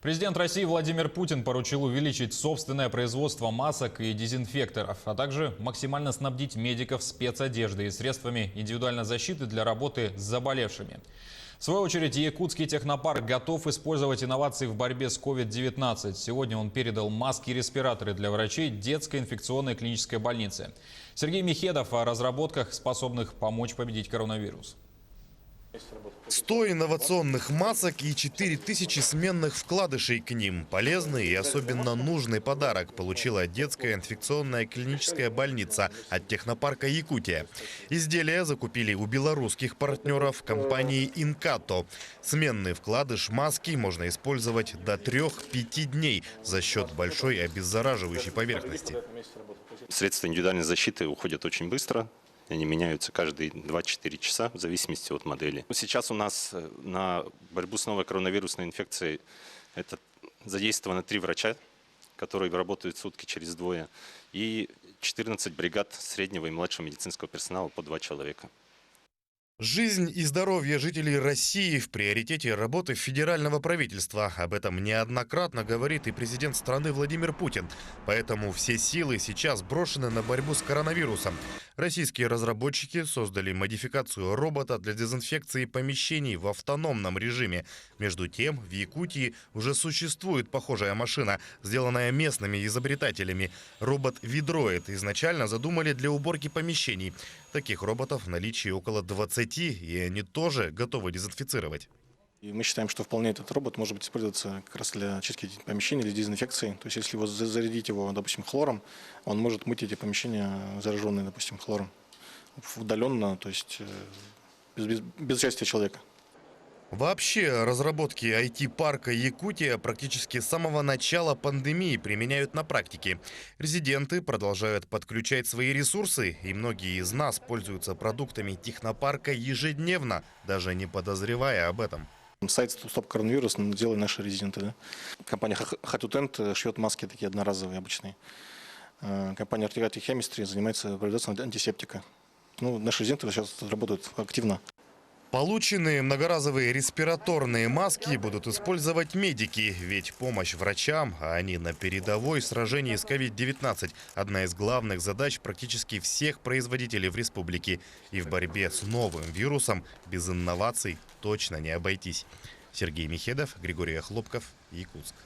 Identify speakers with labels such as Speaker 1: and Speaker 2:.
Speaker 1: Президент России Владимир Путин поручил увеличить собственное производство масок и дезинфекторов, а также максимально снабдить медиков спецодеждой и средствами индивидуальной защиты для работы с заболевшими. В свою очередь, якутский технопарк готов использовать инновации в борьбе с COVID-19. Сегодня он передал маски и респираторы для врачей детской инфекционной клинической больницы. Сергей Михедов о разработках, способных помочь победить коронавирус.
Speaker 2: 100 инновационных масок и 4000 сменных вкладышей к ним. Полезный и особенно нужный подарок получила детская инфекционная клиническая больница от технопарка «Якутия». Изделия закупили у белорусских партнеров компании «Инкато». Сменный вкладыш маски можно использовать до 3-5 дней за счет большой обеззараживающей поверхности.
Speaker 3: Средства индивидуальной защиты уходят очень быстро. Они меняются каждые 2-4 часа в зависимости от модели. Сейчас у нас на борьбу с новой коронавирусной инфекцией задействовано 3 врача, которые работают в сутки через двое, и 14 бригад среднего и младшего медицинского персонала по 2 человека.
Speaker 2: Жизнь и здоровье жителей России в приоритете работы федерального правительства. Об этом неоднократно говорит и президент страны Владимир Путин. Поэтому все силы сейчас брошены на борьбу с коронавирусом. Российские разработчики создали модификацию робота для дезинфекции помещений в автономном режиме. Между тем, в Якутии уже существует похожая машина, сделанная местными изобретателями. Робот «Видроид» изначально задумали для уборки помещений. Таких роботов в наличии около 20, и они тоже готовы дезинфицировать.
Speaker 4: И мы считаем, что вполне этот робот может быть использоваться как раз для очистки помещений, для дезинфекции. То есть если зарядить его, допустим, хлором, он может мыть эти помещения, зараженные, допустим, хлором, удаленно, то есть без участия человека.
Speaker 2: Вообще, разработки IT-парка «Якутия» практически с самого начала пандемии применяют на практике. Резиденты продолжают подключать свои ресурсы, и многие из нас пользуются продуктами технопарка ежедневно, даже не подозревая об этом.
Speaker 4: Сайт «Стоп коронавирус» делают наши резиденты. Да? Компания «Хатутент» шьет маски такие одноразовые, обычные. Компания «Артигати Хемистри» занимается производством антисептика. Наши резиденты сейчас работают активно.
Speaker 2: Полученные многоразовые респираторные маски будут использовать медики, ведь помощь врачам, а они на передовой в сражении с COVID-19 – одна из главных задач практически всех производителей в республике. И в борьбе с новым вирусом без инноваций точно не обойтись. Сергей Михедов, Григорий Хлопков, Якутск.